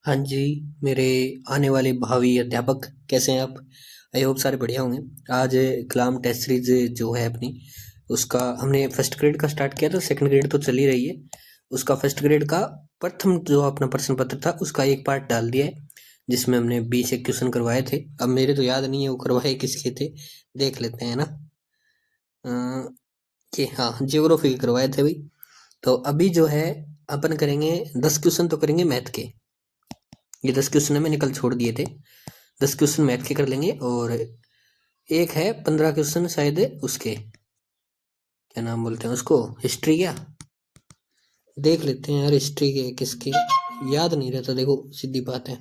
हाँ जी, मेरे आने वाले भावी अध्यापक कैसे हैं आप? आई होप सारे बढ़िया होंगे। आज कलाम टेस्ट सीरीज जो है अपनी, उसका हमने फर्स्ट ग्रेड का स्टार्ट किया था। सेकंड ग्रेड तो चल ही रही है। उसका फर्स्ट ग्रेड का प्रथम जो अपना प्रश्न पत्र था उसका एक पार्ट डाल दिया है, जिसमें हमने 20 एक क्वेश्चन करवाए थे। अब मेरे तो याद नहीं है वो करवाए किसके थे, देख लेते हैं ना। अ, ये हाँ, जियोग्राफी के करवाए थे भाई। तो अभी जो है अपन करेंगे 10 क्वेश्चन तो करेंगे मैथ के। ये 10 क्वेश्चन है, मैंने कल छोड़ दिए थे। 10 क्वेश्चन मैथ के कर लेंगे, और एक है 15 क्वेश्चन शायद उसके, क्या नाम बोलते हैं उसको, हिस्ट्री। क्या देख लेते हैं यार, हिस्ट्री के किसके याद नहीं रहता, देखो सीधी बात है।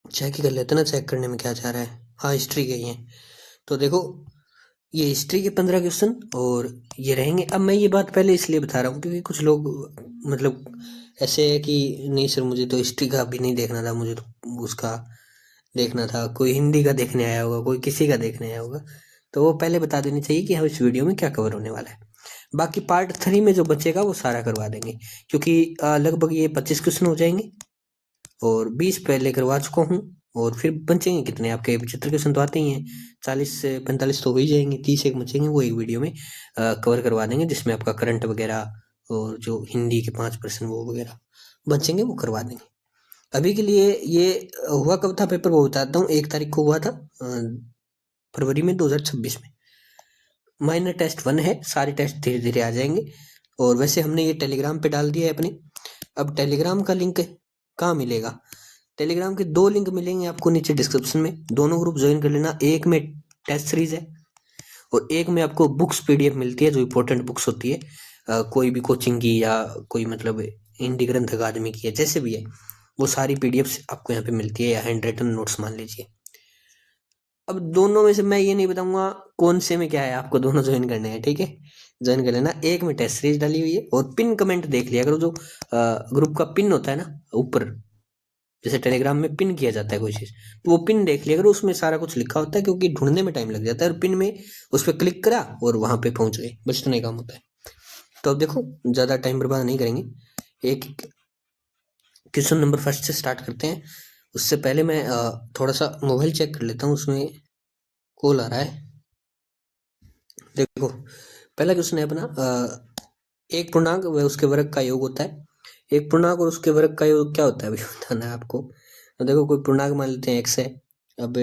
चेक ही कर लेते हैं ना, चेक करने में क्या जा रहा है। हाँ, हिस्ट्री के ही हैं। तो देखो, ये हिस्ट्री के 15 क्वेश्चन और ये रहेंगे। अब मैं ये बात पहले इसलिए बता रहा हूँ क्योंकि कुछ लोग मतलब ऐसे है कि नहीं सर मुझे तो हिस्ट्री का भी नहीं देखना था, मुझे तो उसका देखना था। कोई हिंदी का देखने आया होगा, कोई किसी का देखने आया होगा। तो वो पहले बता देनी चाहिए कि हम इस वीडियो में क्या कवर होने वाला है। बाकी पार्ट 3 में जो बचेगा वो सारा करवा देंगे, क्योंकि लगभग ये 25 क्वेश्चन हो जाएंगे और 20 पहले करवा चुका हूँ। और फिर बचेंगे कितने आपके 75 क्वेश्चन तो आते ही हैं, 40 से 45 तो हो ही जाएंगे, 30 एक बचेंगे, वो एक वीडियो में कवर करवा देंगे, जिसमें आपका करंट वगैरह और जो हिंदी के 5% वो वगैरह बचेंगे वो करवा देंगे। अभी के लिए ये हुआ कब था पेपर वो बताता हूँ। 1 तारीख को हुआ था, फरवरी में 2026 में। माइनर टेस्ट 1 है, सारे टेस्ट धीरे धीरे आ जाएंगे। और वैसे हमने ये टेलीग्राम पे डाल दिया है अपने। अब टेलीग्राम का लिंक कहाँ मिलेगा? टेलीग्राम के 2 लिंक मिलेंगे आपको नीचे डिस्क्रिप्शन में, दोनों ग्रुप ज्वाइन कर लेना। एक में टेस्ट सीरीज है और एक में आपको बुक्स पीडीएफ मिलती है, जो इंपॉर्टेंट बुक्स होती है, कोई भी कोचिंग की या कोई मतलब इंडी ग्रंथ अकादमी की है, जैसे भी है, वो सारी पीडीएफ आपको यहाँ पे मिलती है, या हैंड राइटन नोट्स मान लीजिए। अब दोनों में से मैं ये नहीं बताऊंगा कौन से में क्या है, आपको दोनों ज्वाइन करने हैं, ठीक है? ज्वाइन कर लेना। एक में टेस्ट सीरीज डाली हुई है और पिन कमेंट देख लिया करो, जो ग्रुप का पिन होता है ना ऊपर, जैसे टेलीग्राम में पिन किया जाता है कोई चीज, तो वो पिन देख लिया करो, उसमें सारा कुछ लिखा होता है, क्योंकि ढूंढने में टाइम लग जाता है। और पिन में उस पर क्लिक करा और वहां पे पहुंच गए, बस इतना ही काम होता है। तो अब देखो, ज्यादा टाइम बर्बाद नहीं करेंगे, एक क्वेश्चन नंबर फर्स्ट से स्टार्ट करते हैं। उससे पहले मैं थोड़ा सा मोबाइल चेक कर लेता हूँ, उसमें कॉल आ रहा है। देखो, पहला क्वेश्चन है अपना, एक पूर्णांक व उसके वर्ग का योग होता है। एक पूर्णांक और उसके वर्ग का योग क्या होता है अभी बताना है आपको। तो देखो, कोई पूर्णांक मान लेते हैं एक्स है। अब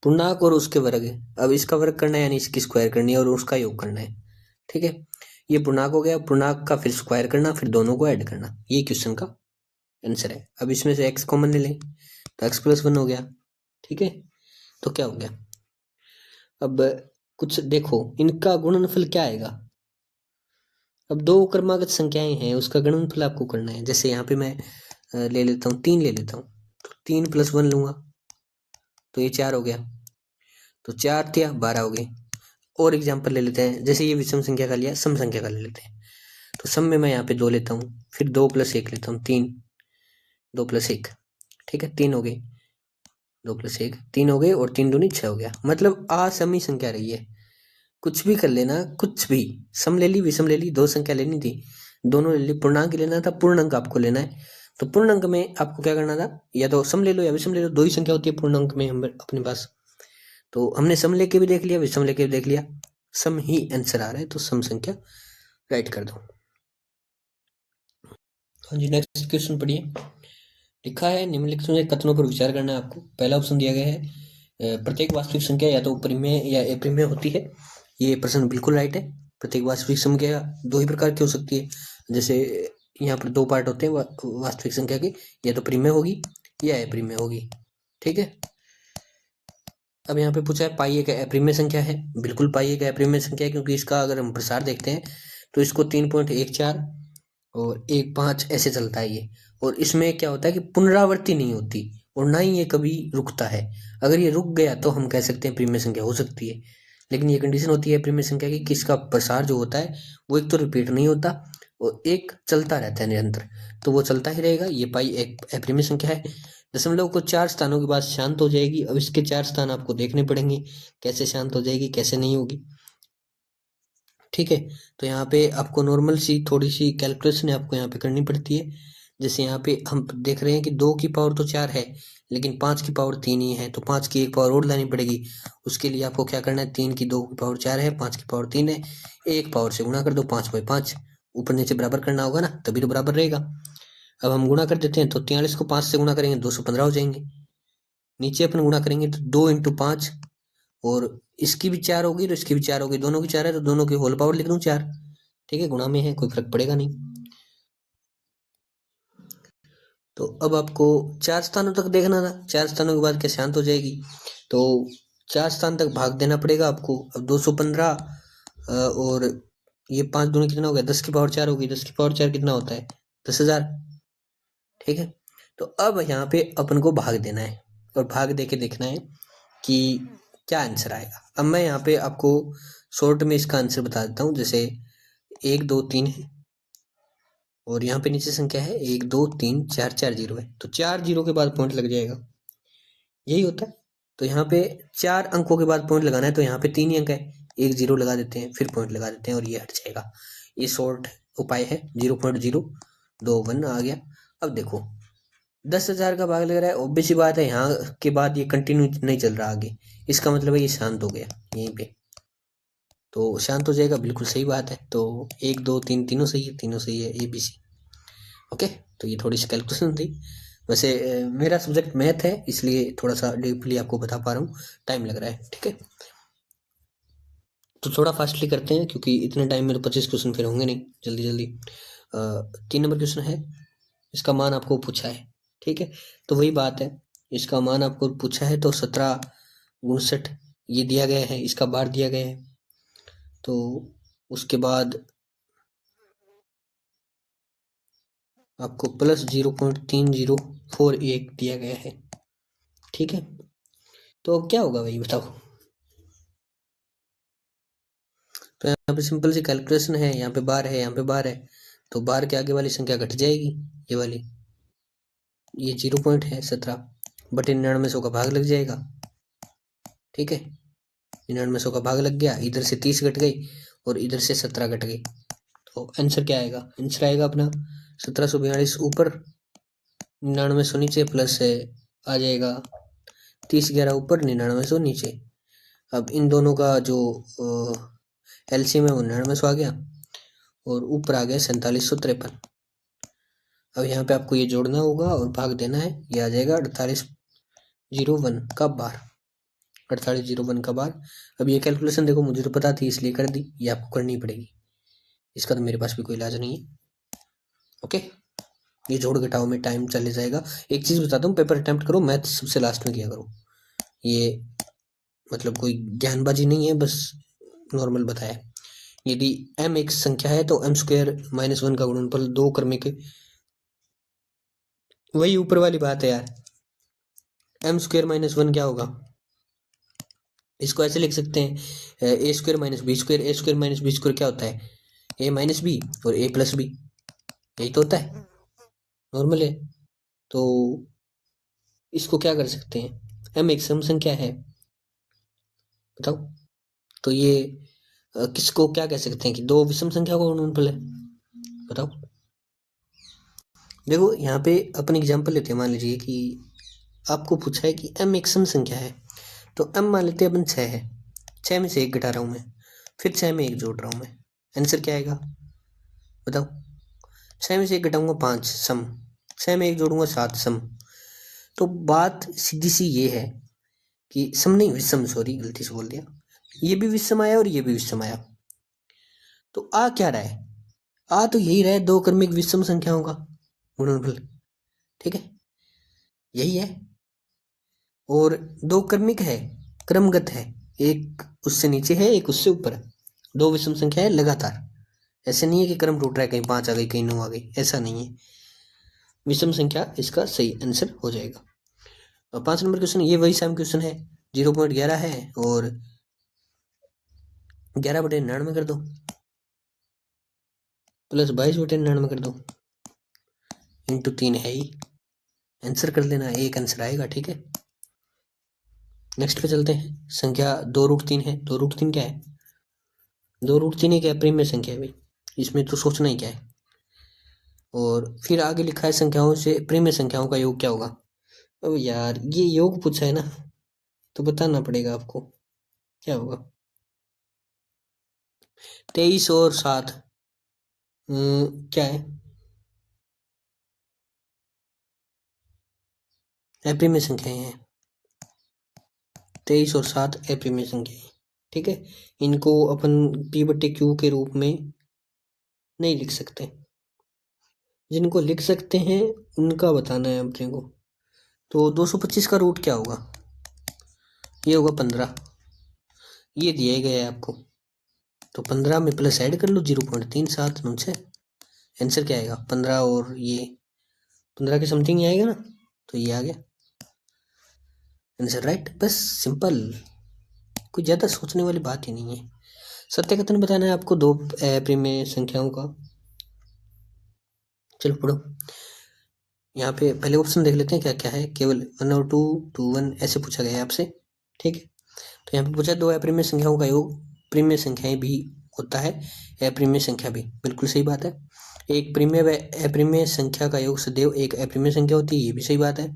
पूर्णांक और उसके वर्ग है, अब इसका वर्ग करना है यानी इसकी स्क्वायर करनी है और उसका योग करना है, ठीक है? ये पूर्णांक हो गया, पूर्णांक का फिर स्क्वायर करना, फिर दोनों को ऐड करना, ये क्वेश्चन का आंसर है। अब इसमें से एक्स कॉमन ले लें तो x+1 हो गया, ठीक है? तो क्या हो गया? अब कुछ देखो, इनका गुणनफल क्या आएगा। अब दो क्रमागत संख्याएं हैं, उसका गुणनफल आपको करना है। जैसे यहाँ पे मैं ले लेता हूँ 3 ले लेता हूँ, तो 3+1 लूंगा तो ये 4 हो गया, तो 4 या 12 हो गए। और एग्जाम्पल ले लेते हैं, जैसे ये विषम संख्या का लिया, सम संख्या का ले लेते हैं। तो सम में मैं यहाँ पे 2 लेता हूँ, फिर 2+1 लेता हूँ, 3, 2+1, ठीक है, 3 हो गए। 2+1 3 हो गए, और 3×2 = 6 हो गया। मतलब असमी संख्या रही है। कुछ भी कर लेना, कुछ भी, सम ले ली, विषम ले ली, दो संख्या लेनी थी, दोनों ले ली। पूर्णांक लेना था, पूर्णांक आपको लेना है। तो पूर्णांक में आपको क्या करना था, या तो सम ले लो या विषम ले लो, दो ही संख्या होती है पूर्णांक में हम अपने पास। तो हमने सम लेके भी देख लिया, विषम लेके भी देख लिया, सम ही आंसर आ रहा है, तो सम संख्या राइट कर दो। हाँ जी, नेक्स्ट क्वेश्चन पढ़िए। लिखा है, निम्नलिखित में कथनों पर विचार करना है आपको। पहला ऑप्शन दिया गया है, प्रत्येक वास्तविक संख्या या तो परिमेय या अप्रिमेय होती है। ये प्रश्न बिल्कुल राइट है। प्रत्येक वास्तविक संख्या दो ही प्रकार की हो सकती है। जैसे यहाँ पर दो पार्ट होते हैं वास्तविक संख्या के, या तो परिमेय होगी या अप्रिमेय होगी, ठीक है? अब यहाँ पे पूछा है पाई एक अप्रिमेय संख्या है। बिल्कुल पाई एक अप्रिमेय संख्या है, क्योंकि इसका अगर हम प्रसार देखते हैं तो इसको 3.14 और 1.5 ऐसे चलता है ये। और इसमें क्या होता है कि पुनरावृत्ति नहीं होती, और ना ही ये कभी रुकता है। अगर ये रुक गया तो हम कह सकते हैं प्रीमियर संख्या हो सकती है, लेकिन ये कंडीशन होती है प्रीमियर संख्या की कि इसका प्रसार जो होता है वो एक तो रिपीट नहीं होता और एक चलता रहता है निरंतर। तो वो चलता ही रहेगा। ये पाई एक अप्रिमेय संख्या है। दशमलव को 4 स्थानों के बाद शांत हो जाएगी। अब इसके 4 स्थान आपको देखने पड़ेंगे, कैसे शांत हो जाएगी कैसे नहीं होगी। ठीक है। तो यहाँ पे आपको नॉर्मल सी थोड़ी सी कैलकुलेशन आपको यहाँ पे करनी पड़ती है। जैसे यहाँ पे हम देख रहे हैं कि 2 की पावर तो 4 है, लेकिन 5 की पावर 3 ही है, तो 5 की एक पावर और लानी पड़ेगी। उसके लिए आपको क्या करना है, 3 की 2 की पावर 4 है, 5 की पावर 3 है, एक पावर से गुणा कर दो, 5/5 ऊपर नीचे बराबर करना होगा ना, तभी तो बराबर रहेगा। अब हम गुणा कर देते हैं, तो 43 को 5 से गुणा करेंगे 215 हो जाएंगे। नीचे अपन गुणा करेंगे तो 2 × 5, और इसकी भी 4 होगी तो इसकी भी 4 होगी, दोनों की 4 है तो दोनों की होल पावर लिख दूं 4। ठीक है, गुणा में है, कोई फर्क पड़ेगा नहीं। तो अब आपको 4 स्थानों तक देखना था, 4 स्थानों के बाद क्या शांत हो जाएगी, तो 4 स्थान तक भाग देना पड़ेगा आपको। अब 215 और ये 5 दूनी कितना हो गया, 10 की पावर 4 होगी, 10 की पावर 4 कितना होता है, 10,000। ठीक है, तो अब यहाँ पे अपन को भाग देना है, और भाग दे के देखना है कि क्या आंसर आएगा। अब मैं यहाँ पे आपको शॉर्ट में इसका आंसर बता देता हूँ। जैसे 1 2 3 है, और यहाँ पे नीचे संख्या है 1 2 3 4 4 जीरो है, तो 4 जीरो के बाद पॉइंट लग जाएगा, यही होता है। तो यहाँ पे 4 अंकों के बाद पॉइंट लगाना है, तो यहाँ पे 3 ही अंक है, एक जीरो लगा देते हैं, फिर पॉइंट लगा देते हैं, और ये हट जाएगा। ये शॉर्ट उपाय है, 0.021 आ गया। अब देखो 10,000 का भाग लग रहा है, ऑब्वियस सी बात है, यहाँ के बाद ये कंटिन्यू नहीं चल रहा आगे, इसका मतलब है ये शांत हो गया यहीं पे, तो शांत हो जाएगा, बिल्कुल सही बात है। तो 1 2 3 तीनों सही है, तीनों सही है, ABC। ओके, तो ये थोड़ी सी कैलकुलेशन थी। वैसे मेरा सब्जेक्ट मैथ है, इसलिए थोड़ा सा डीपली आपको बता पा रहा हूँ, टाइम लग रहा है। ठीक है, तो थोड़ा फास्टली करते हैं, क्योंकि इतने टाइम में तो 25 क्वेश्चन फिर होंगे नहीं, जल्दी जल्दी। 3 नंबर क्वेश्चन है, इसका मान आपको पूछा है। ठीक है, तो वही बात है, इसका मान आपको पूछा है, तो 17×59 ये दिया गया है, इसका बार दिया गया है। तो उसके बाद आपको प्लस 0.3041 दिया गया है। ठीक है, तो अब क्या होगा भाई बताओ। तो यहाँ पे सिंपल सी कैलकुलेशन है, यहाँ पे बार है, यहाँ पे बार है, तो बार के आगे वाली संख्या घट जाएगी, ये वाली, ये 0 पॉइंट है 17/99 का भाग लग जाएगा। ठीक है, 99 का भाग लग गया, इधर से 30 घट गई और इधर से 17 घट गई, तो आंसर क्या आएगा, आंसर आएगा अपना 1742 ऊपर, 99 नीचे, प्लस है आ जाएगा 30 11 ऊपर, 99 नीचे। अब इन दोनों का जो एलसीएम है वो 99 आ गया, और ऊपर आ गया 4753। अब यहाँ पे आपको ये जोड़ना होगा और भाग देना है, ये आ जाएगा 4801 का बार, 4801 का बार। अब ये कैलकुलेशन देखो मुझे तो पता थी इसलिए कर दी, ये आपको करनी पड़ेगी, इसका तो मेरे पास भी कोई इलाज नहीं है। ओके, ये जोड़ घटाओ में टाइम चले जाएगा। एक चीज़ बताता हूँ, पेपर अटेम्प्ट करो, मैथ सबसे लास्ट में किया करो, ये मतलब कोई ज्ञानबाजी नहीं है, बस नॉर्मल बताया। यदि m एक संख्या है तो m² - 1 का गुणनफल 2 क्रमिक, वही ऊपर वाली बात है यार, m² - 1 क्या होगा, इसको ऐसे लिख सकते हैं a² - b², a² - b² क्या होता है, a-b और a+b, यही तो होता है, नॉर्मल है। तो इसको क्या कर सकते हैं, m एक सम संख्या है, बताओ। तो ये किसको क्या कह सकते हैं कि दो विषम संख्या का गुणनफल है, बताओ। देखो यहाँ पे अपन एग्जांपल लेते हैं, मान लीजिए कि आपको पूछा है कि m एक सम संख्या है, तो m मान लेते हैं अपन 6 है, 6 में से 1 घटा रहा हूँ मैं, फिर 6 में 1 जोड़ रहा हूँ मैं, आंसर क्या आएगा बताओ। 6 में से 1 घटाऊंगा 5 सम, 6 में 1 जोड़ूंगा 7 सम। तो बात सीधी सी ये है कि सम नहीं, विषम, सॉरी गलती से बोल दिया, ये भी विषम आया और ये भी विषम आया, तो आ क्या रहा है, आ तो यही रहा है, दो क्रमिक विषम संख्याओं का गुणनफल। ठीक है, यही है, और दो क्रमिक है, क्रमगत है, एक उससे नीचे है एक उससे ऊपर है, दो विषम संख्या है लगातार, ऐसे नहीं है कि क्रम टूट रहा है, कहीं 5 आ गई कहीं 9 आ गई, ऐसा नहीं है, विषम संख्या इसका सही आंसर हो जाएगा। और 5 नंबर क्वेश्चन, ये वही सेम क्वेश्चन है, 0.11 है और 11/99 कर दो, प्लस 22/99 कर दो, इंटू 3 है ही, आंसर कर लेना, एक आंसर आएगा। ठीक है, नेक्स्ट पे चलते हैं, संख्या 2√3 है, 2√3 क्या है, 2 रूट 3 एक अप्रिमेय संख्या है भाई, इसमें तो सोचना ही क्या है। और फिर आगे लिखा है संख्याओं से प्रिमेय संख्याओं का योग क्या होगा। अब यार ये योग पूछा है ना, तो बताना पड़ेगा आपको क्या होगा। 23 और 7 क्या है, अप्रिमेय संख्याएं हैं। 23 और 7 अप्रिमेय संख्याएं, ठीक है। इनको अपन पी बट्टे क्यू के रूप में नहीं लिख सकते, जिनको लिख सकते हैं उनका बताना है अपने को। तो 225 का रूट क्या होगा, ये होगा 15, ये दिया ही गया है आपको। तो 15 में प्लस ऐड कर लो 0.3796, आंसर क्या आएगा 15 और ये 15 के समथिंग ही आएगा ना, तो ये आ गया आंसर, राइट। बस सिंपल, कोई ज़्यादा सोचने वाली बात ही नहीं है। सत्य कथन बताना है आपको 2 अप्रिमेय संख्याओं का। चलो पढ़ो, यहाँ पे पहले ऑप्शन देख लेते हैं क्या क्या है। केवल 1 और 2, 2 1 ऐसे पूछा गया है आपसे, ठीक है। तो यहाँ पे पूछा 2 अप्रिमेय संख्याओं का योग प्रिमेय संख्याएं भी होता है, अप्रिमेय संख्या भी, बिल्कुल सही बात है। एक प्रिमेय व अप्रिमेय संख्या का योग सदैव एक अप्रिमेय संख्या होती है, ये भी सही बात है।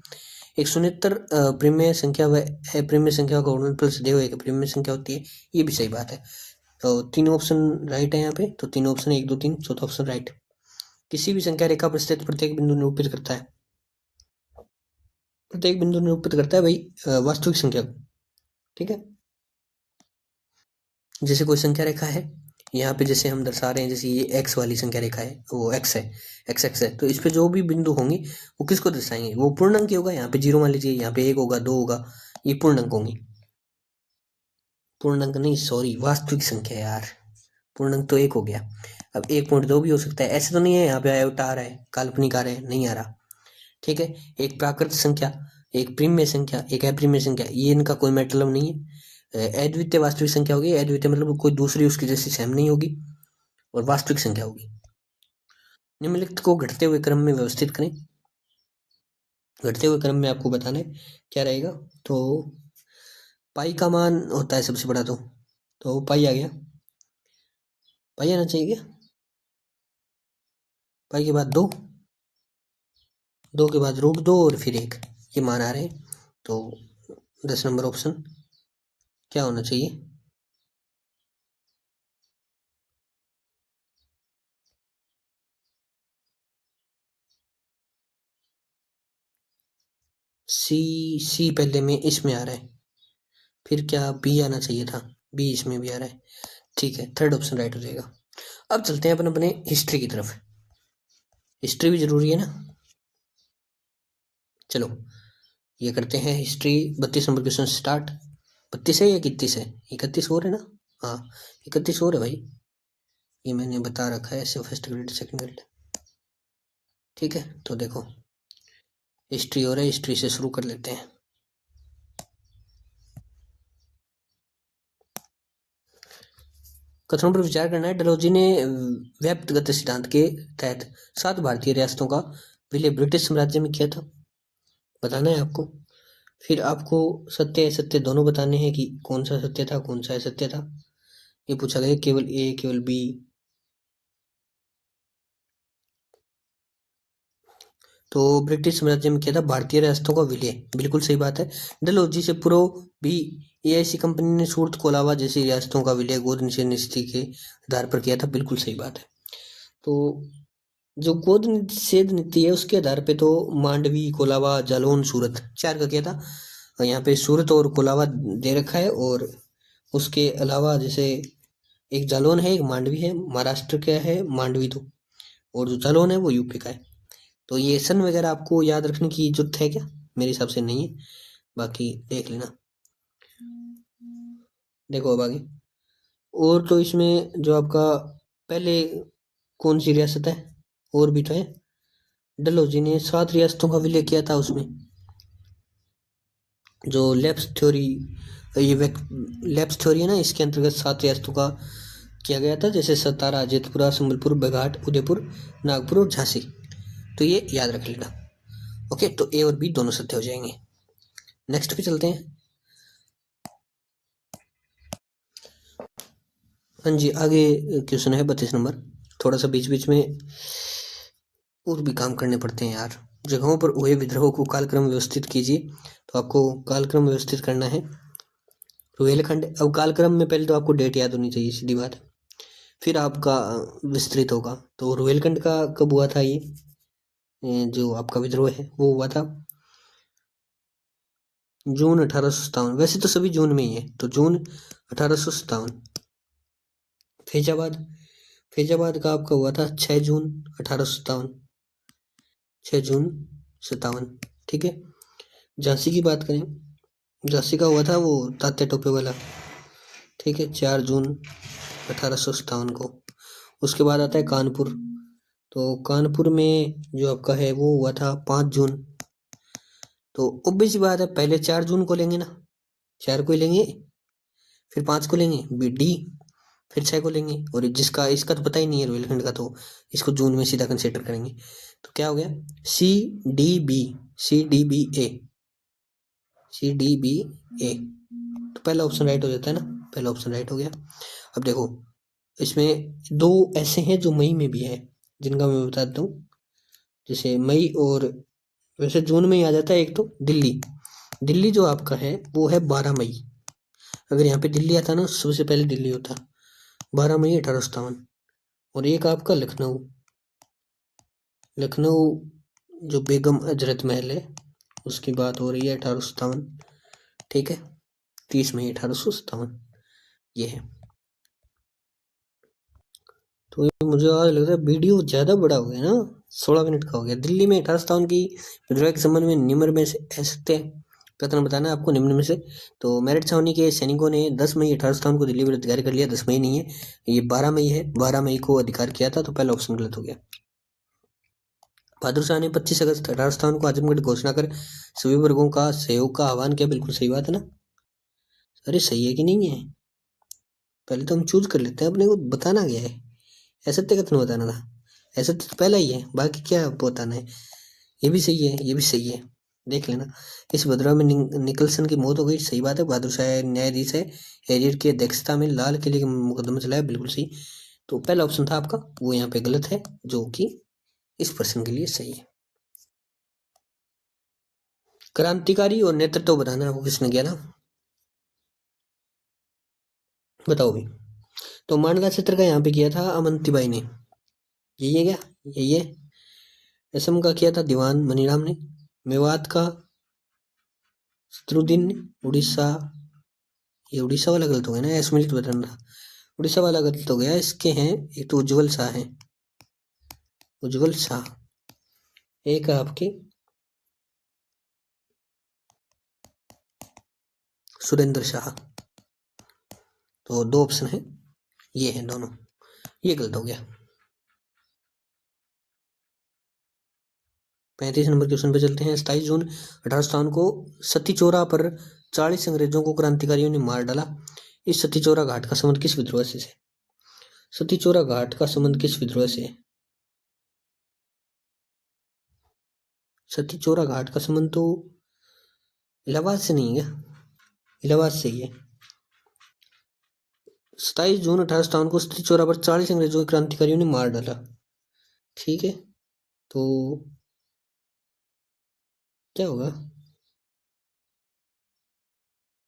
एक शून्येतर प्रिमेय संख्या व अप्रिमेय संख्या का गुणनफल सदैव एक अप्रिमेय संख्या होती है, ये भी सही बात है। तो तीनों ऑप्शन राइट है यहाँ पे, तो तीनों ऑप्शन 1 2 3, चौथा ऑप्शन राइट। किसी भी संख्या रेखा पर स्थित प्रत्येक बिंदु निरूपित करता है, प्रत्येक बिंदु निरूपित करता है भाई वास्तविक संख्या को, ठीक है। जैसे कोई संख्या रेखा है, यहाँ पे जैसे हम दर्शा रहे हैं, जैसे ये एक्स वाली संख्या रेखा है, वो एक्स है, एक्स एक्स है, तो इस पे जो भी बिंदु होंगे वो किसको दर्शाएंगे, वो पूर्णांक होगा। यहाँ पे 0 मान लीजिए, यहाँ पे 1 होगा, 2 होगा, ये पूर्णांक होंगे। पूर्णांक नहीं, सॉरी, वास्तविक संख्या यार, पूर्णांक तो 1 हो गया। अब 1.2 भी हो सकता है, ऐसे तो नहीं है यहाँ पे आयोटा आ रहा है, काल्पनिक आ रहा है, नहीं आ रहा, ठीक है। एक प्राकृतिक संख्या, एक प्रिमेय संख्या, एक अप्रिमेय संख्या, ये इनका कोई मतलब नहीं है। अद्वितीय वास्तविक संख्या होगी, अद्वितीय मतलब कोई दूसरी उसकी जैसी सेम नहीं होगी, और वास्तविक संख्या होगी। निम्नलिखित को घटते हुए क्रम में व्यवस्थित करें। घटते हुए क्रम में आपको बताना है क्या रहेगा। तो पाई का मान होता है सबसे बड़ा, तो पाई आ गया, पाई आना चाहिए क्या, पाई के बाद 2, 2 के बाद √2 और फिर 1, ये मान आ रहे हैं। तो 10 नंबर ऑप्शन क्या होना चाहिए, सी। सी पहले में इसमें आ रहा है, फिर क्या बी आना चाहिए था, बी इसमें भी आ रहा है, ठीक है, थर्ड ऑप्शन राइट हो जाएगा। अब चलते हैं अपन अपने हिस्ट्री की तरफ, हिस्ट्री भी जरूरी है ना। चलो ये करते हैं हिस्ट्री, 32 नंबर क्वेश्चन स्टार्ट। 32 है या 31 है, 31 और है ना, हाँ 31 और है भाई, ये मैंने बता रखा है ऐसे, फर्स्ट ग्रेड सेकंड ग्रेड, ठीक है। तो देखो हिस्ट्री हो रहा है, हिस्ट्री से शुरू कर लेते हैं। कथनों पर विचार करना है। डलहौजी ने व्याप्तगत सिद्धांत के तहत 7 भारतीय रियासतों का विलय ब्रिटिश साम्राज्य में किया था, बताना है आपको। फिर आपको सत्य असत्य दोनों बताने हैं कि कौन सा सत्य था कौन सा असत्य था। ये पूछा गया केवल ए केवल बी। तो ब्रिटिश साम्राज्य में किया था भारतीय रियासतों का विलय, बिल्कुल सही बात है। डलहौजी से पूर्व भी एआईसी कंपनी ने सूरत को अलावा जैसी रियासतों का विलय गोद निषेध नीति के आधार पर किया था, बिल्कुल सही बात है। तो जो गोद निषेध नीति है उसके आधार पे तो मांडवी, कोलाबा, जालौन, सूरत 4 का किया था। और यहाँ पे सूरत और कोलाबा दे रखा है, और उसके अलावा जैसे एक जालौन है, एक मांडवी है, महाराष्ट्र का है मांडवी तो, और जो जालौन है वो यूपी का है। तो ये सन वगैरह आपको याद रखने की जरूरत है क्या, मेरे हिसाब से नहीं है, बाकी देख लेना। देखो अब आगे, और तो इसमें जो आपका पहले कौन सी रियासत है, और भी तो है। डलहौजी ने 7 रियासतों का विलय किया था, उसमें जो लैप्स थ्योरी, ये लैप्स थ्योरी है ना, इसके अंतर्गत 7 रियासतों का किया गया था, जैसे सतारा, जेतपुरा, संबलपुर, बघाट, उदयपुर, नागपुर और झांसी। तो ये याद रख लेना। ओके, तो ए और बी दोनों सत्य हो जाएंगे। नेक्स्ट पे चलते हैं। हाँ जी, आगे क्वेश्चन है 32 नंबर। थोड़ा सा बीच बीच में और भी काम करने पड़ते हैं यार। जगहों पर हुए विद्रोह को कालक्रम व्यवस्थित कीजिए। तो आपको कालक्रम व्यवस्थित करना है। रुहेलखंड, अब कालक्रम में पहले तो आपको डेट याद होनी चाहिए, सीधी बात। फिर आपका विस्तृत होगा। तो रुहेलखंड का कब हुआ था ये जो आपका विद्रोह है वो हुआ था जून 1857। वैसे तो सभी जून में ही है, तो जून 1857। फैजाबाद, फैजाबाद का आपका हुआ था 6 जून 1857। 6 जून 57, ठीक है। झांसी की बात करें, झांसी का हुआ था वो तात्या टोपे वाला, ठीक है, 4 जून 1857 को। उसके बाद आता है कानपुर। तो कानपुर में जो आपका है वो हुआ था 5 जून। तो ऑब्वियस सी बात है, पहले 4 जून को लेंगे ना, 4 को ही लेंगे, फिर 5 को लेंगे बी डी, फिर 6 को लेंगे। और जिसका इसका तो पता ही नहीं है रुहेलखंड का, तो इसको जून में सीधा कंसिडर करेंगे। तो क्या हो गया, C D B, C D B A, C D B A. तो पहला ऑप्शन राइट हो जाता है ना, पहला ऑप्शन राइट हो गया। अब देखो, इसमें दो ऐसे हैं जो मई में भी है, जिनका मैं बताता हूँ। जैसे मई और वैसे जून में ही आ जाता है एक, तो दिल्ली, दिल्ली जो आपका है वो है 12 मई। अगर यहाँ पे दिल्ली आता ना, सबसे पहले दिल्ली होता 12 मई 1857। और एक आपका लखनऊ, लखनऊ जो बेगम हजरत महल है उसकी बात हो रही है 1857, ठीक है, 30 मई 1857 ये है। तो ये मुझे आज लग रहा है वीडियो ज़्यादा बड़ा हो गया ना, 16 मिनट का हो गया। दिल्ली में 1857 की विद्रोह के संबंध में निम्न में से ऐसे कथन बताना है आपको, निम्न में से। तो मेरठ छावनी के सैनिकों ने 10 मई 1857 को दिल्ली पर अधिकार कर लिया। 10 मई नहीं है, ये 12 मई है, 12 मई को अधिकार किया था, तो पहला ऑप्शन गलत हो गया। बहादुर शाह ने 25 अगस्त 1857 को आजमगढ़ घोषणा कर सभी वर्गों का सहयोग का आह्वान किया। बिल्कुल सही बात है ना, अरे सही है कि नहीं है, पहले तो हम चूज कर लेते हैं, अपने को बताना क्या है, असत्य कथन बताना था। असत्य तो पहला ही है, बाकी क्या बताना है। ये भी सही है, ये भी सही है, देख लेना। इस विद्रोह में निकलसन की मौत हो गई, सही बात है। बहादुर शाह न्यायाधीश है, एडियर की अध्यक्षता में लाल किले के मुकदमा चलाया, बिल्कुल सही। तो पहला ऑप्शन था आपका वो यहाँ पे गलत है, जो कि इस प्रश्न के लिए सही है। क्रांतिकारी और नेतृत्व बताना आपको किसने किया था, बताओ भी। तो मांडला क्षेत्र का यहाँ पे किया था अवंतीबाई ने, यही है क्या, यही है। असम का किया था दीवान मनीराम ने। मेवात का शत्रुद्दीन ने। उड़ीसा, ये उड़ीसा वाला गलत हो गया ना, एसमिलित बताना था, उड़ीसा वाला गलत हो गया। इसके हैं एक तो उज्जवल शाह है, उज्जवल शाह। एक आपके सुरेंद्र शाह। तो दो ऑप्शन है, ये हैं दोनों, ये गलत हो गया। 35 नंबर क्वेश्चन पे चलते हैं। 27 जून 1857 को सतीचौरा पर 40 अंग्रेजों को क्रांतिकारियों ने मार डाला। इस सतीचौरा घाट का संबंध किस विद्रोह से है, सतीचौरा घाट का संबंध किस विद्रोह से है। सतीचौरा घाट का संबंध तो इलाहाबाद से नहीं है, इलाहाबाद से ही है। 27 जून 1857 को सतीचौरा पर 40 अंग्रेजों के क्रांतिकारियों ने मार डाला, ठीक है। तो क्या होगा,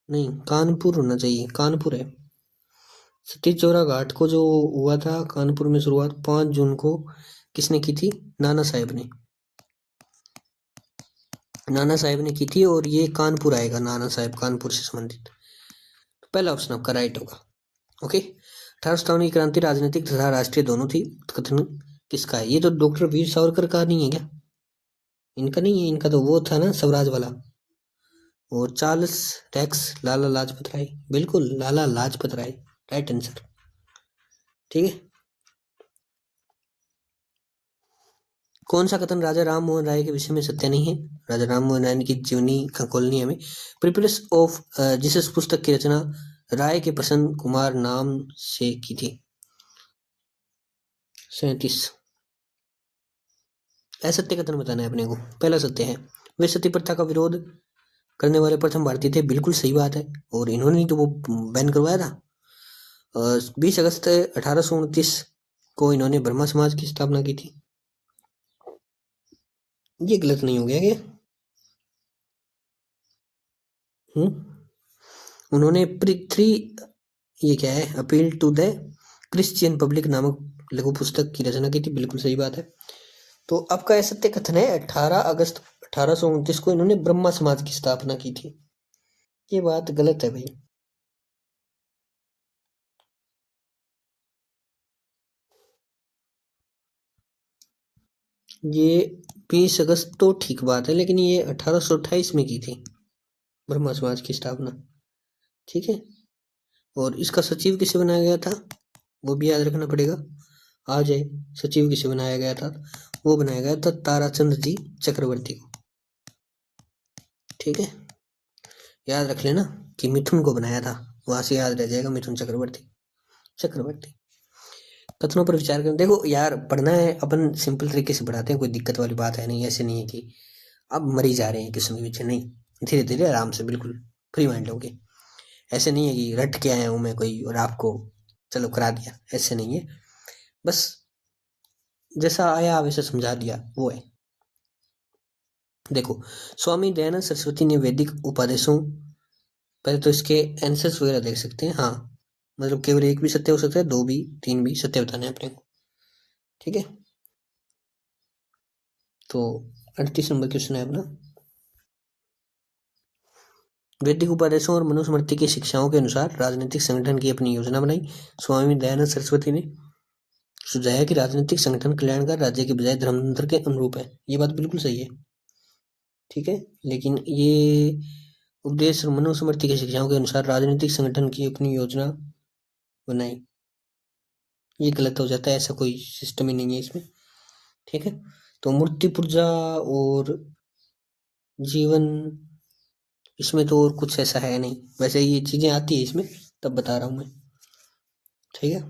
नहीं कानपुर होना चाहिए, कानपुर है। सतीचौरा घाट को जो हुआ था कानपुर में, शुरुआत 5 जून को किसने की थी, नाना साहेब ने, नाना साहेब ने की थी। और ये कानपुर आएगा, नाना साहेब कानपुर से संबंधित। तो पहला ऑप्शन आपका राइट होगा, ओके। 1857 की क्रांति राजनीतिक तथा राष्ट्रीय दोनों थी, कथन किसका है। ये तो डॉक्टर वीर सावरकर का नहीं है क्या, इनका नहीं है, इनका तो वो था ना स्वराज वाला। और चार्ल्स टैक्स लाला लाजपत राय, बिल्कुल लाला लाजपत राय, राइट आंसर, ठीक है। कौन सा कथन राजा राम मोहन राय के विषय में सत्य नहीं है। राजा राम मोहन राय की जीवनी खंकोलनी हमें। प्रिपरेस ऑफ जीसस पुस्तक की रचना राय के प्रसन्न कुमार नाम से की थी। 37। असत्य कथन बताना है अपने को। पहला सत्य है, वे सती प्रथा का विरोध करने वाले प्रथम भारतीय थे, बिल्कुल सही बात है। और इन्होंने तो वो बैन करवाया था। 20 अगस्त 1829 को इन्होंने ब्रह्मा समाज की स्थापना की थी। ये गलत नहीं हो गया क्या? उन्होंने पृथ्वी, ये क्या है, appeal to the Christian public नामक लघु पुस्तक की रचना की थी। बिल्कुल सही बात है। तो आपका यह सत्य कथन है 18 अगस्त 1829 को इन्होंने ब्रह्मा समाज की स्थापना की थी। ये बात गलत है भाई। ये 20 अगस्त तो ठीक बात है, लेकिन ये 1828 में की थी ब्रह्मा समाज की स्थापना। ठीक है। और इसका सचिव किसे बनाया गया था, वो भी याद रखना पड़ेगा। आ जाए, सचिव किसे बनाया गया था? वो बनाया गया था ताराचंद जी चक्रवर्ती को। ठीक है, याद रख लेना कि मिथुन को बनाया था, वहां से याद रह जाएगा मिथुन चक्रवर्ती। चक्रवर्ती कथनों पर विचार करें। देखो यार, पढ़ना है अपन सिंपल तरीके से पढ़ाते हैं, कोई दिक्कत वाली बात है नहीं। ऐसे नहीं है कि अब मरी जा रहे हैं किस्म के पीछे, नहीं। धीरे धीरे आराम से, बिल्कुल फ्री माइंड लोगे। ऐसे नहीं है कि रट के आया हूं मैं कोई और आपको चलो करा दिया, ऐसे नहीं है। बस जैसा आया वैसे समझा दिया, वो है। देखो, स्वामी दयानंद सरस्वती ने वैदिक उपदेशों, पहले तो इसके आंसर्स वगैरह देख सकते हैं। हाँ, मतलब केवल एक भी सत्य हो सकता है, दो भी, तीन भी सत्य बताने हैं अपने को। ठीक है, तो 38 नंबर क्वेश्चन है अपना। वैदिक उपदेशों और मनुस्मृति की शिक्षाओं के अनुसार राजनीतिक संगठन की अपनी योजना बनाई। स्वामी दयानंद सरस्वती ने सुझाया कि राजनीतिक संगठन कल्याणकार राज्य के बजाय धर्मतंत्र के अनुरूप है। ये बात बिल्कुल सही है। ठीक है, लेकिन ये उपदेश और मनुस्मृति की शिक्षाओं के अनुसार राजनीतिक संगठन की अपनी योजना बनाई, ये गलत हो जाता है। ऐसा कोई सिस्टम ही नहीं है इसमें। ठीक है, तो मूर्ति पूजा और जीवन, इसमें तो और कुछ ऐसा है नहीं। वैसे ये चीजें आती है इसमें, तब बता रहा हूं मैं। ठीक है,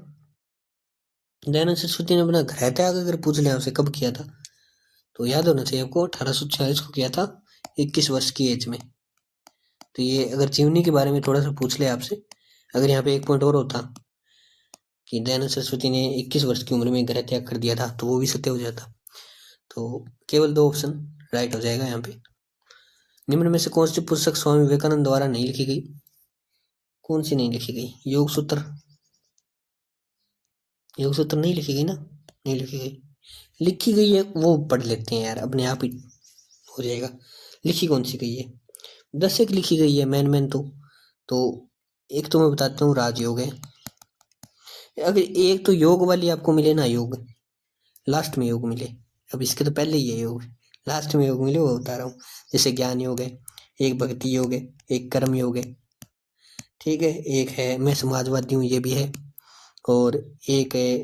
दयानंद सरस्वती ने अपना घर त्याग अगर पूछ लिया उसे कब किया था, तो याद होना चाहिए आपको, 1846 को किया था, 21 वर्ष की एज में। तो ये अगर जीवनी के बारे में थोड़ा सा पूछ ले आपसे, अगर यहाँ पे एक पॉइंट और होता कि दयानंद सरस्वती ने 21 वर्ष की उम्र में घर त्याग कर दिया था, तो वो भी सत्य हो जाता। तो केवल दो ऑप्शन राइट हो जाएगा यहाँ पे। निम्न में से कौन सी पुस्तक स्वामी विवेकानंद द्वारा नहीं लिखी गई? कौन सी नहीं लिखी गई? योग सूत्र। योग सूत्र नहीं लिखी गई ना? नहीं लिखी गई। लिखी गई है वो पढ़ लेते हैं यार, अपने आप ही हो जाएगा। लिखी कौन सी गई है? 10 एक लिखी गई है मैन मैन तो एक तो मैं बताता हूँ, राजयोग है। अगर एक तो योग वाली आपको मिले ना, योग लास्ट में योग मिले, अब इसके तो पहले ही है योग, लास्ट में योग मिले, वो बता रहा हूँ। जैसे ज्ञान योग है, एक भक्ति योग है, एक कर्म योग है। ठीक है, एक है मैं समाजवादी हूँ, ये भी है। और एक है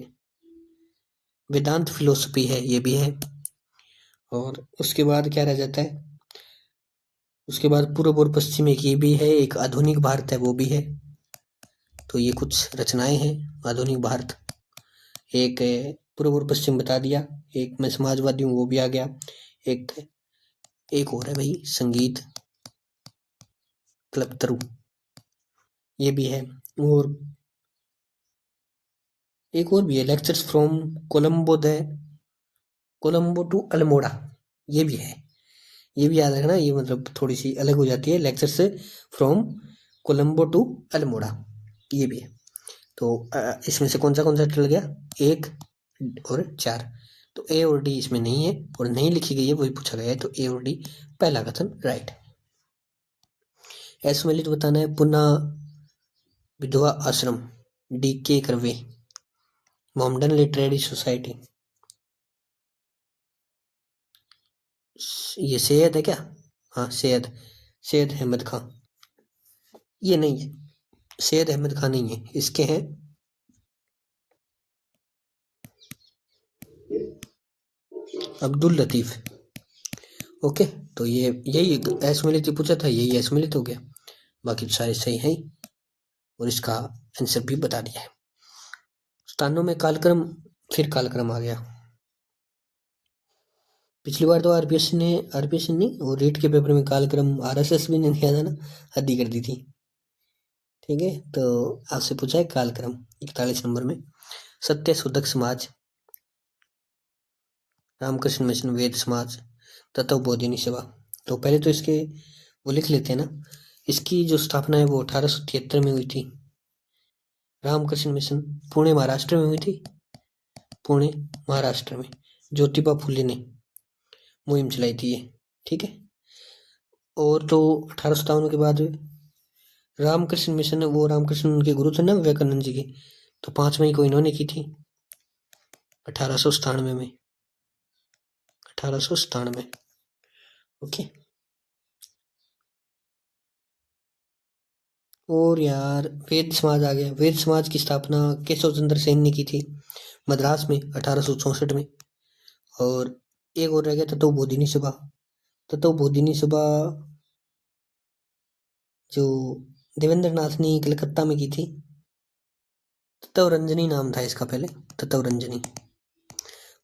वेदांत फिलोसफी है, ये भी है। और उसके बाद क्या रह जाता है? उसके बाद पूर्व और पश्चिम, एक ये भी है। एक आधुनिक भारत है, वो भी है। तो ये कुछ रचनाएं हैं आधुनिक भारत। एक है पूर्व और पश्चिम बता दिया, एक मैं समाजवादी हूँ, वो भी आ गया। एक एक और है भाई, संगीत कल्पतरु, ये भी है। और एक और भी है, lectures from Colombo the Colombo to Almora, ये भी है। ये भी याद रखना, ये मतलब थोड़ी सी अलग हो जाती है, लेक्चर से फ्रॉम कोलंबो टू अल्मोड़ा, ये भी है। तो इसमें से कौन सा टल गया? एक और चार। तो ए और डी इसमें नहीं है और नहीं लिखी गई है, वही पूछा गया है। तो ए और डी पहला कथन राइट। एसमेलित बताना है पुनः विधवा आश्रम, डी के करवे, मोहम्मडन लिटरेरी सोसाइटी। ये सैयद है क्या? हाँ, सैयद, सैयद अहमद खां। ये नहीं है, सैयद अहमद खान नहीं है, इसके हैं अब्दुल लतीफ। ओके, तो ये यही एसमिलित पूछा था, यही एसमिलित हो गया। बाकी सारे सही हैं और इसका आंसर भी बता दिया है। स्थानों में कालक्रम, फिर कालक्रम आ गया। पिछली बार तो आरपीएस नहीं, और रीट के पेपर में कालक्रम आरएसएस भी ने दिया था ना, हद ही कर दी थी। ठीक है, तो आपसे पूछा है कालक्रम 41 नंबर में, सत्य शोधक समाज, रामकृष्ण मिशन, वेद समाज, तत्वबोधिनी सभा। तो पहले तो इसके वो लिख लेते हैं ना। इसकी जो स्थापना है वो 1873 में हुई थी। रामकृष्ण मिशन पुणे महाराष्ट्र में हुई थी, पुणे महाराष्ट्र में ज्योतिबा फुले ने मुहिम चलाई थी ये। ठीक है, और तो 1857 के बाद रामकृष्ण मिशन, वो रामकृष्ण उनके गुरु थे ना विवेकानंद जी के, तो 5 मई को इन्होंने की थी 1897 में, 1897। ओके, और यार वेद समाज आ गया। वेद समाज की स्थापना केशव चंद्र सेन ने की थी मद्रास में 1864 में। और एक और रह गया तत्वबोधिनी सभा। तत्वबोधिनी सभा जो देवेंद्र नाथ ने कलकत्ता में की थी, तत्वरंजनी नाम था इसका पहले, तत्वरंजनी,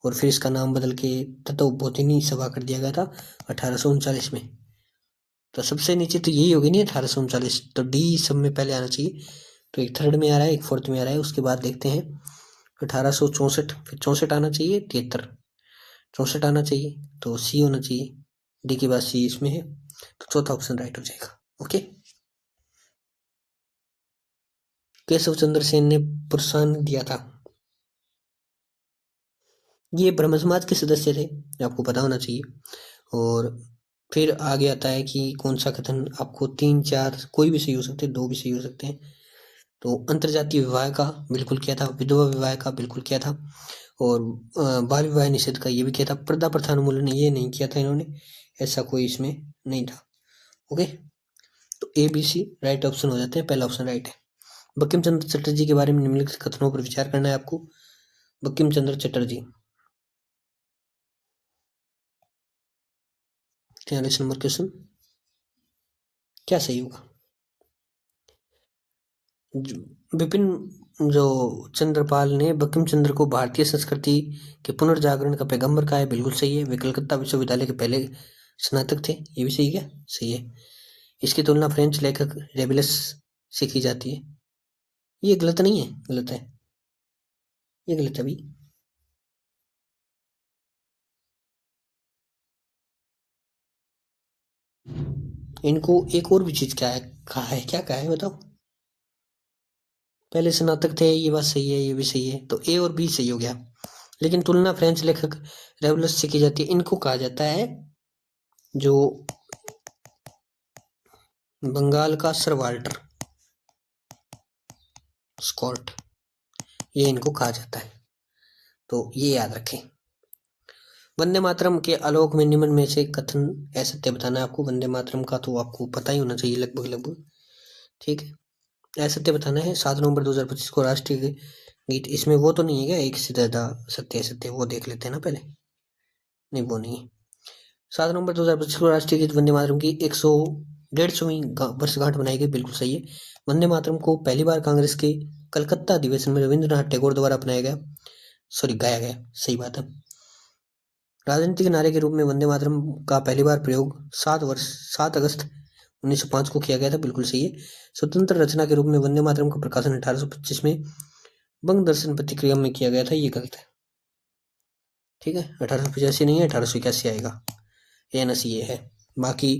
और फिर इसका नाम बदल के तत्वबोधिनी सभा कर दिया गया था 1839 में। तो सबसे नीचे तो यही होगी नहीं 1839, तो डी सब में पहले आना चाहिए। तो एक थर्ड में आ रहा है, एक फोर्थ में आ रहा है। उसके बाद देखते हैं 1864, फिर 64 आना चाहिए, 73, 64 आना चाहिए, तो सी होना चाहिए, डी के बाद सी इसमें है, तो चौथा ऑप्शन राइट हो जाएगा। ओके, केशव चंद्र सेन ने प्रोत्साहन दिया था। ये ब्रह्म समाज के सदस्य थे, आपको पता होना चाहिए। और फिर आगे आता है कि कौन सा कथन आपको 3 4 कोई भी सही हो सकते हैं, 2 भी सही हो सकते हैं। तो अंतर्जातीय विवाह का बिल्कुल किया था, विधवा विवाह का बिल्कुल किया था, और बाल विवाह निषेध का ये भी किया था। पर्दा प्रथा उन्मूलन ये नहीं किया था इन्होंने, ऐसा कोई इसमें नहीं था। ओके, तो A B C right option हो जाते हैं, पहला ऑप्शन राइट है। बंकिम चंद्र चटर्जी के बारे में निम्नलिखित कथनों पर विचार करना है आपको। बंकिम चंद्र चटर्जी, 43 नंबर क्वेश्चन, क्या सही होगा? विपिन जो चंद्रपाल ने बंकिम चंद्र को भारतीय संस्कृति के पुनर्जागरण का पैगंबर कहा है, बिल्कुल सही है। वे कलकत्ता विश्वविद्यालय के पहले स्नातक थे, ये भी सही है, क्या सही है। इसकी तुलना फ्रेंच लेखक रेबिलस से की जाती है, ये गलत नहीं है, गलत है, ये गलत है भाई। इनको एक और भी चीज क्या है, कहा है, क्या कहा है बताओ। पहले स्नातक थे, ये बात सही है, ये भी सही है, तो ए और बी सही हो गया। लेकिन तुलना फ्रेंच लेखक रेबुलस से की जाती है, इनको कहा जाता है जो बंगाल का सर वाल्टर स्कॉट, ये इनको कहा जाता है, तो ये याद रखें। वंदे मातरम के आलोक में निम्न में से कथन असत्य बताना है आपको। वंदे मातरम का तो आपको पता ही होना चाहिए लगभग लगभग, ठीक है। असत्य बताना है। 7 नवंबर 2025 को राष्ट्रीय गीत, इसमें वो तो नहीं है क्या, एक से ज्यादा सत्य असत्य, वो देख लेते हैं ना पहले, नहीं वो नहीं है। 7 नवंबर 2025 को राष्ट्रीय गीत वंदे मातरम की 150वीं वर्षगांठ मनाई गई, बिल्कुल सही है। वंदे मातरम को पहली बार कांग्रेस के कलकत्ता अधिवेशन में रविंद्रनाथ टैगोर द्वारा अपनाया गया, सॉरी गाया गया, सही बात है। राजनीतिक नारे के रूप में वंदे मातरम का पहली बार प्रयोग 7 अगस्त 1905 को किया गया था, बिल्कुल सही है। स्वतंत्र रचना के रूप में वंदे मातरम का प्रकाशन 1825 में बंग दर्शन पत्रिका में किया गया था, ये गलत है, ठीक है। 1885 नहीं है, 1881 आएगा, ए न सी ये है। बाकी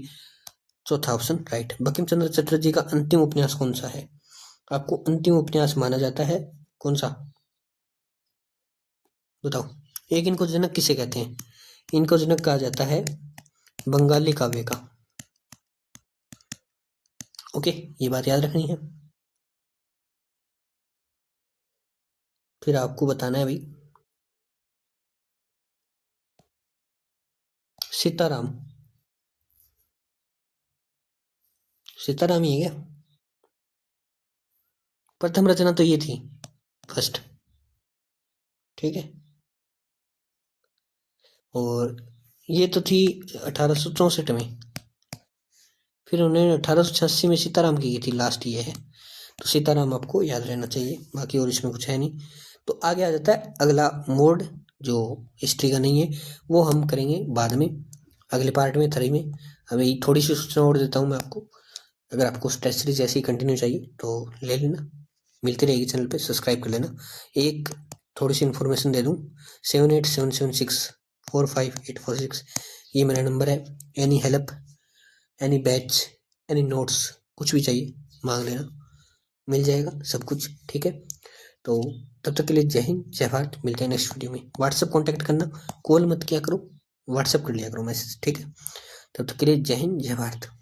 चौथा ऑप्शन राइट। बंकिम चंद्र चटर्जी का अंतिम उपन्यास कौन सा है? आपको अंतिम उपन्यास माना जाता है कौन सा, बताओ। एक इनको जनक किसे कहते हैं? इनको जनक कहा जाता है बंगाली काव्य का। ओके, ये बात याद रखनी है। फिर आपको बताना है भाई, सीताराम, सीताराम ही है क्या? प्रथम रचना तो ये थी, फर्स्ट, ठीक है। और ये तो थी 1864 में, फिर उन्होंने 1886 में सीताराम की थी, लास्ट ये है। तो सीताराम आपको याद रहना चाहिए, बाकी और इसमें कुछ है नहीं। तो आगे आ जाता है अगला मोड, जो हिस्ट्री का नहीं है, वो हम करेंगे बाद में, अगले पार्ट में, 3 में। अभी थोड़ी सी सूचना और देता हूँ मैं आपको। अगर आपको टेस्ट सीरीज ऐसी कंटिन्यू चाहिए तो ले लेना, मिलती रहेगी चैनल पे, सब्सक्राइब कर लेना। एक थोड़ी सी इन्फॉर्मेशन दे दूँ, 7877645846 ये मेरा नंबर है। Any help, any batch, any notes, कुछ भी चाहिए मांग लेना, मिल जाएगा सब कुछ, ठीक है। तो तब तक के लिए जय हिंद, जय भारत, मिलते हैं नेक्स्ट वीडियो में। व्हाट्सअप कॉन्टैक्ट करना, कॉल मत किया करो, व्हाट्सअप कर लिया करो मैसेज, ठीक है। तब तक के लिए जय हिंद, जय भारत।